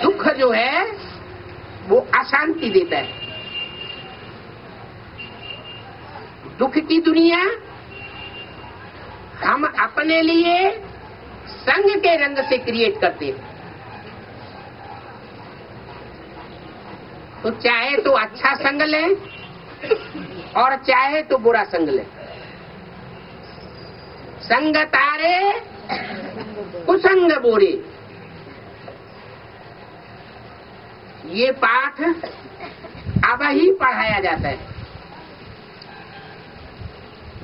दुख जो है वो अशांति देता है। दुख की दुनिया हम अपने लिए संग के रंग से क्रिएट करते हैं। तो चाहे तो अच्छा संग ले और चाहे तो बुरा संग ले। संग तारे कुसंग बोरे, ये पाठ अब ही पढ़ाया जाता है।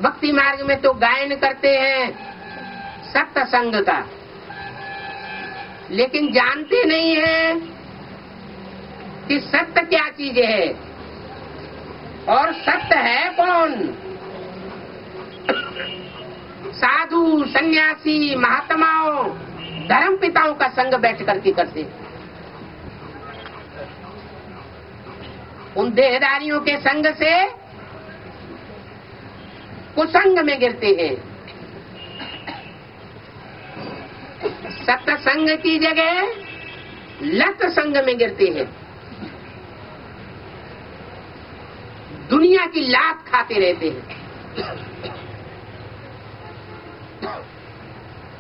भक्ति मार्ग में तो गायन करते हैं सत्संग का, लेकिन जानते नहीं है कि सत्य क्या चीज है और सत्य है कौन। साधु, सन्यासी, महात्माओं, धर्म पिताओं का संग बैठ करके करते। उन देहदारियों के संग से कुसंग में गिरते हैं। सत्संग की जगह लत संग में गिरते हैं। दुनिया की लात खाते रहते हैं।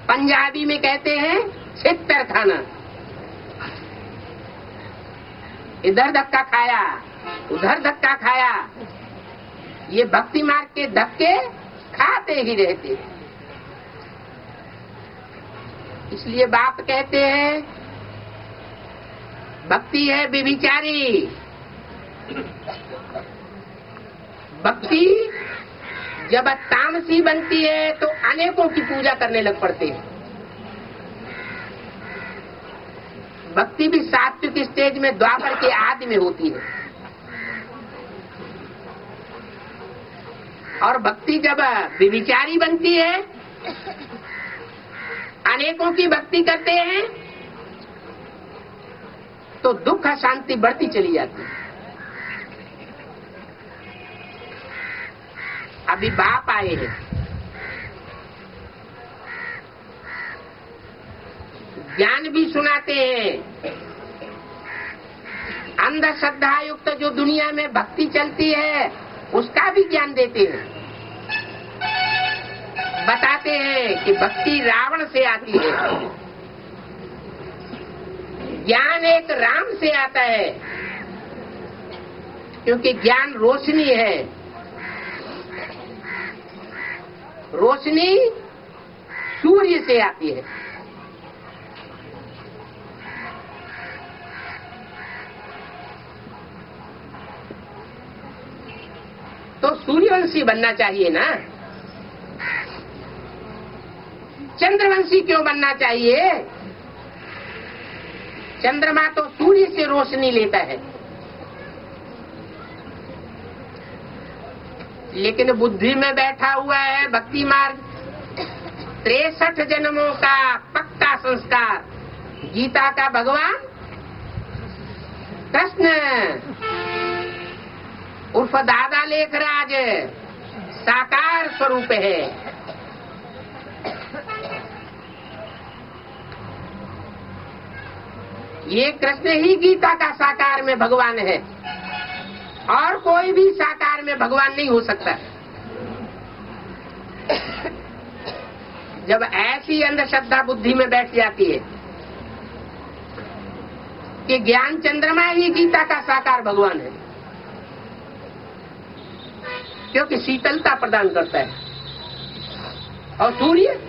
पंजाबी में कहते हैं छित्तर खाना। इधर धक्का खाया, उधर धक्का खाया, ये भक्ति मार्ग के धक्के खाते ही रहते। इसलिए बाप कहते हैं भक्ति है व्यभिचारी। भक्ति जब तामसी बनती है तो अनेकों की पूजा करने लग पड़ते हैं। भक्ति भी सात्विक स्टेज में द्वापर के आदि में होती है, और भक्ति जब व्यभिचारी बनती है, अनेकों की भक्ति करते हैं, तो दुख शांति बढ़ती चली जाती है। अभी बाप आए हैं, ज्ञान भी सुनाते हैं। अंधश्रद्धा युक्त जो दुनिया में भक्ति चलती है उसका भी ज्ञान देते हैं। बताते हैं कि भक्ति रावण से आती है, ज्ञान एक राम से आता है, क्योंकि ज्ञान रोशनी है। रोशनी सूर्य से आती है। तो सूर्यवंशी बनना चाहिए ना, चंद्रवंशी क्यों बनना चाहिए? चंद्रमा तो सूर्य से रोशनी लेता है, लेकिन बुद्धि में बैठा हुआ है भक्ति मार्ग 63 जन्मों का पक्का संस्कार। गीता का भगवान कृष्ण उर्फ दादा लेखराज साकार स्वरूप है। ये कृष्ण ही गीता का साकार में भगवान है, और कोई भी साकार में भगवान नहीं हो सकता। जब ऐसी अंधश्रद्धा बुद्धि में बैठ जाती है कि ज्ञान चंद्रमा ही गीता का साकार भगवान है, क्योंकि शीतलता प्रदान करता है। और सूर्य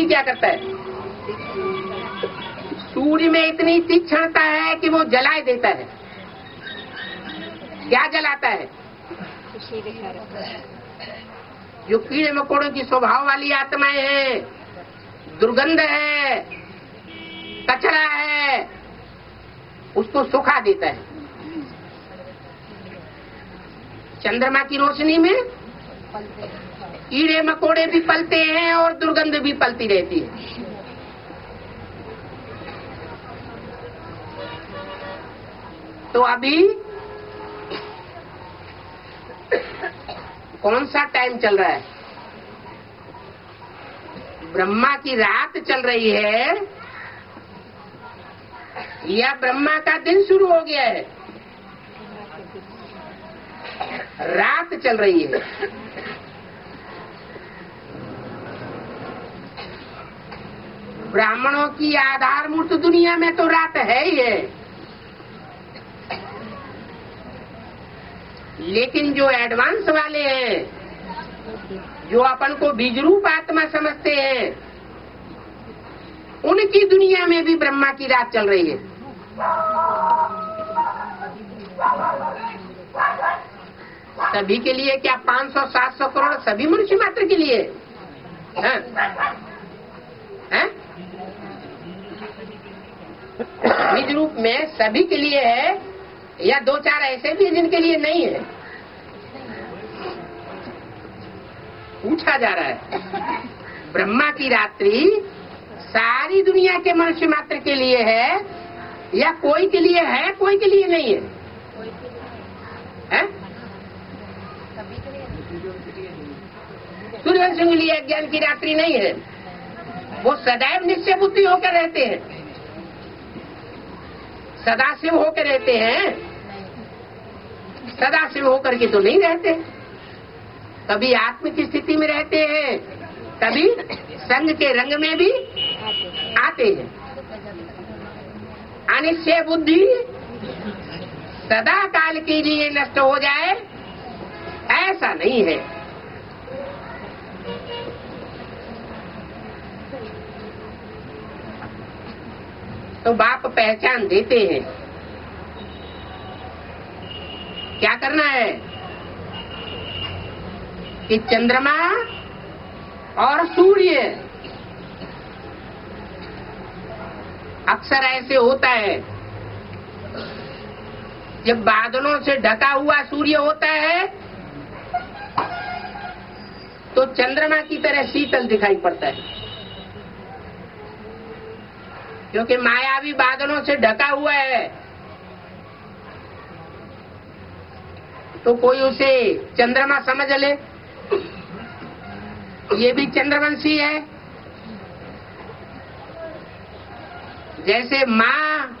क्या करता है? सूर्य में इतनी तीक्ष्णता है कि वो जलाए देता है। क्या जलाता है? जो कीड़े मकोड़ों की स्वभाव वाली आत्माएं हैं, दुर्गंध है, कचरा है, उसको सुखा देता है। चंद्रमा की रोशनी में कीड़े मकोड़े भी पलते हैं और दुर्गंध भी पलती रहती है। तो अभी कौन सा टाइम चल रहा है? ब्रह्मा की रात चल रही है या ब्रह्मा का दिन शुरू हो गया है, रात चल रही है। ब्राह्मणों की आधारभूत दुनिया में तो रात है ही है, लेकिन जो एडवांस वाले हैं, जो अपन को बीजरूप आत्मा समझते हैं, उनकी दुनिया में भी ब्रह्मा की रात चल रही है। सभी के लिए क्या 500-700 करोड़ सभी मनुष्य मात्र के लिए है? निज रूप में सभी के लिए है, या 2-4 ऐसे भी जिनके लिए नहीं है? पूछा जा रहा है। ब्रह्मा की रात्रि सारी दुनिया के मनुष्य मात्र के लिए है, या कोई के लिए है, कोई के लिए नहीं है? सूर्यवंशियों के लिए अज्ञान की रात्रि नहीं है, वो सदैव निश्चय बुद्धि होकर रहते हैं, सदाशिव होकर रहते हैं। सदाशिव होकर के तो नहीं रहते, कभी आत्म की स्थिति में रहते हैं, कभी संग के रंग में भी आते हैं। अनिश्चय बुद्धि सदा काल के लिए नष्ट हो जाए ऐसा नहीं है। तो बाप पहचान देते हैं। क्या करना है कि चंद्रमा और सूर्य, अक्सर ऐसे होता है जब बादलों से ढका हुआ सूर्य होता है तो चंद्रमा की तरह शीतल दिखाई पड़ता है, क्योंकि मायावी बादलों से ढका हुआ है। तो कोई उसे चंद्रमा समझ ले, ये भी चंद्रवंशी है। जैसे माँ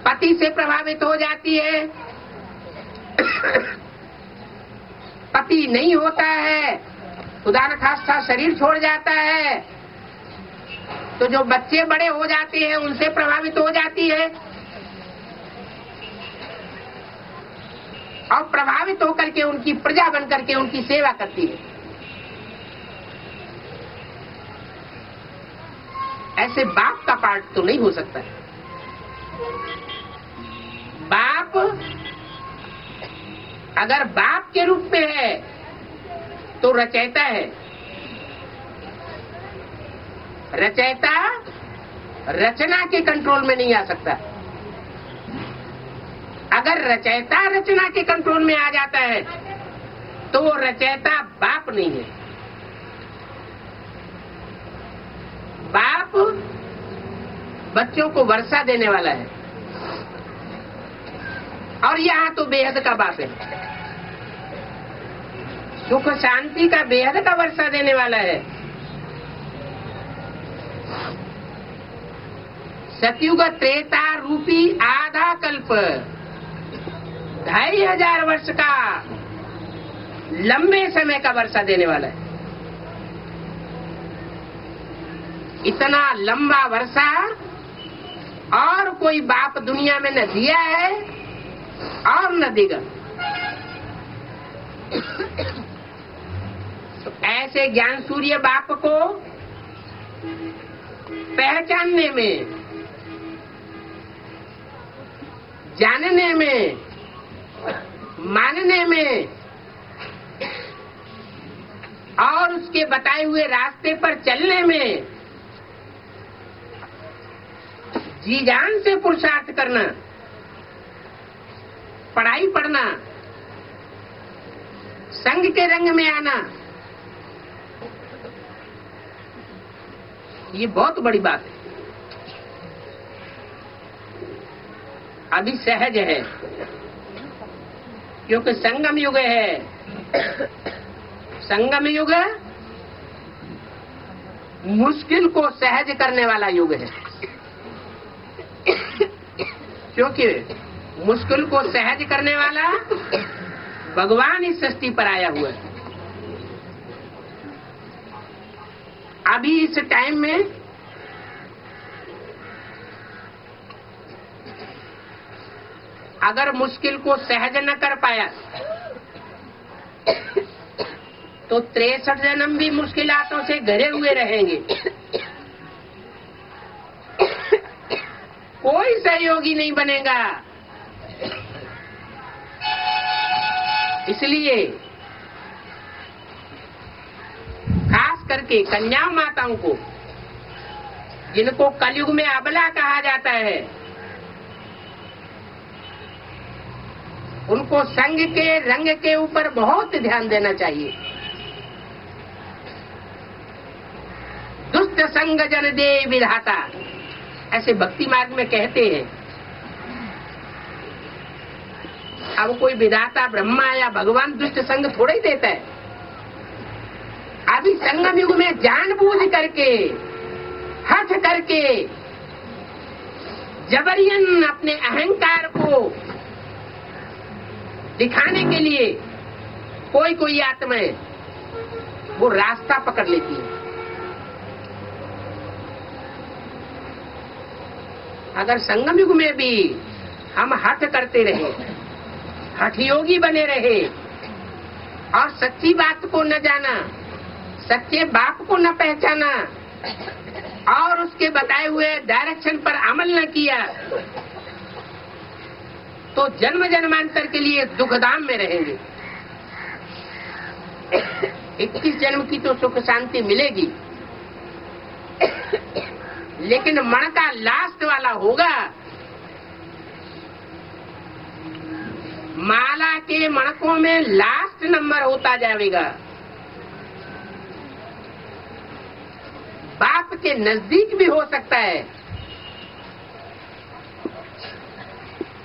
पति से प्रभावित हो जाती है, पति नहीं होता है, खुदा न खास्ता शरीर छोड़ जाता है, तो जो बच्चे बड़े हो जाते हैं उनसे प्रभावित हो जाती है, और प्रभावित होकर के उनकी प्रजा बन करके उनकी सेवा करती है। ऐसे बाप का पार्ट तो नहीं हो सकता। बाप अगर बाप के रूप में है तो रचयिता है। रचयिता रचना के कंट्रोल में नहीं आ सकता। अगर रचयिता रचना के कंट्रोल में आ जाता है तो वो रचयिता बाप नहीं है। बाप बच्चों को वर्षा देने वाला है, और यहाँ तो बेहद का बाप है, सुख शांति का बेहद का वर्षा देने वाला है। सतयुग त्रेता रूपी आधा कल्प 2500 वर्ष का लंबे समय का वर्षा देने वाला है। इतना लंबा वर्षा और कोई बाप दुनिया में न दिया है और न देगा। तो ऐसे ज्ञान सूर्य बाप को पहचानने में, जानने में, मानने में और उसके बताए हुए रास्ते पर चलने में जी जान से पुरुषार्थ करना, पढ़ाई पढ़ना, संग के रंग में आना, ये बहुत बड़ी बात है। अभी सहज है क्योंकि संगम युग है। संगम युग मुश्किल को सहज करने वाला युग है। क्योंकि मुश्किल को सहज करने वाला भगवान इस सृष्टि पर आया हुआ है। अभी इस टाइम में अगर मुश्किल को सहज न कर पाया तो 63 जन्म भी मुश्किलातों से घिरे हुए रहेंगे। कोई सहयोगी नहीं बनेगा। इसलिए खास करके कन्या माताओं को, जिनको कलयुग में अबला कहा जाता है, उनको संग के रंग के ऊपर बहुत ध्यान देना चाहिए। दुष्ट संग जन दे विधाता, ऐसे भक्ति मार्ग में कहते हैं। अब कोई विधाता ब्रह्मा या भगवान दुष्ट संग थोड़ा ही देता है। अभी संगम युग में जानबूझ करके, हठ करके, जबरियन अपने अहंकार को दिखाने के लिए कोई आत्माएं वो रास्ता पकड़ लेती है। अगर संगम युग में भी हम हठ करते रहे, हठयोगी बने रहे और सच्ची बात को न जाना, सच्चे बाप को न पहचाना और उसके बताए हुए डायरेक्शन पर अमल न किया, तो जन्म जन्मांतर के लिए दुखधाम में रहेंगे। 21 जन्म की तो सुख शांति मिलेगी, लेकिन मन का लास्ट वाला होगा। माला के मणकों में लास्ट नंबर होता जाएगा। बाप के नजदीक भी हो सकता है,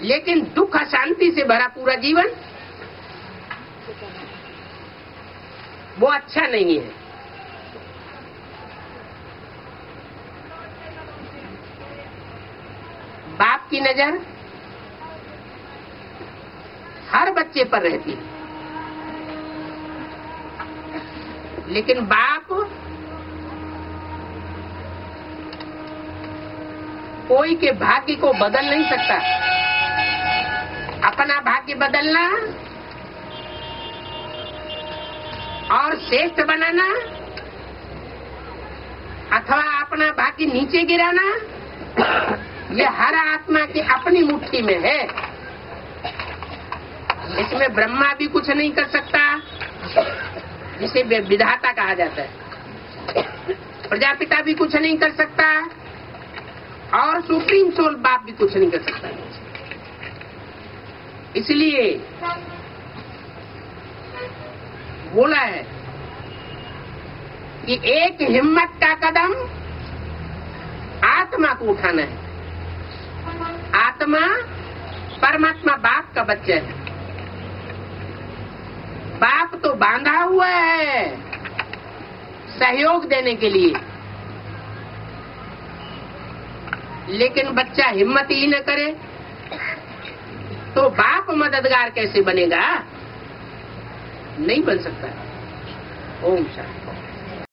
लेकिन दुख अशांति से भरा पूरा जीवन वो अच्छा नहीं है। बाप की नजर हर बच्चे पर रहती है, लेकिन बाप कोई के भाग्य को बदल नहीं सकता। अपना भाग्य बदलना और श्रेष्ठ बनाना अथवा अपना भाग्य नीचे गिराना, ये हर आत्मा की अपनी मुट्ठी में है। इसमें ब्रह्मा भी कुछ नहीं कर सकता, जिसे विधाता कहा जाता है। प्रजापिता भी कुछ नहीं कर सकता और सुप्रीम सोल बाप भी कुछ नहीं कर सकता। इसलिए बोला है कि एक हिम्मत का कदम आत्मा को उठाना है। आत्मा परमात्मा बाप का बच्चा है। बाप तो बांधा हुआ है सहयोग देने के लिए, लेकिन बच्चा हिम्मत ही न करे तो बाप मददगार कैसे बनेगा? नहीं बन सकता। ओम शांति।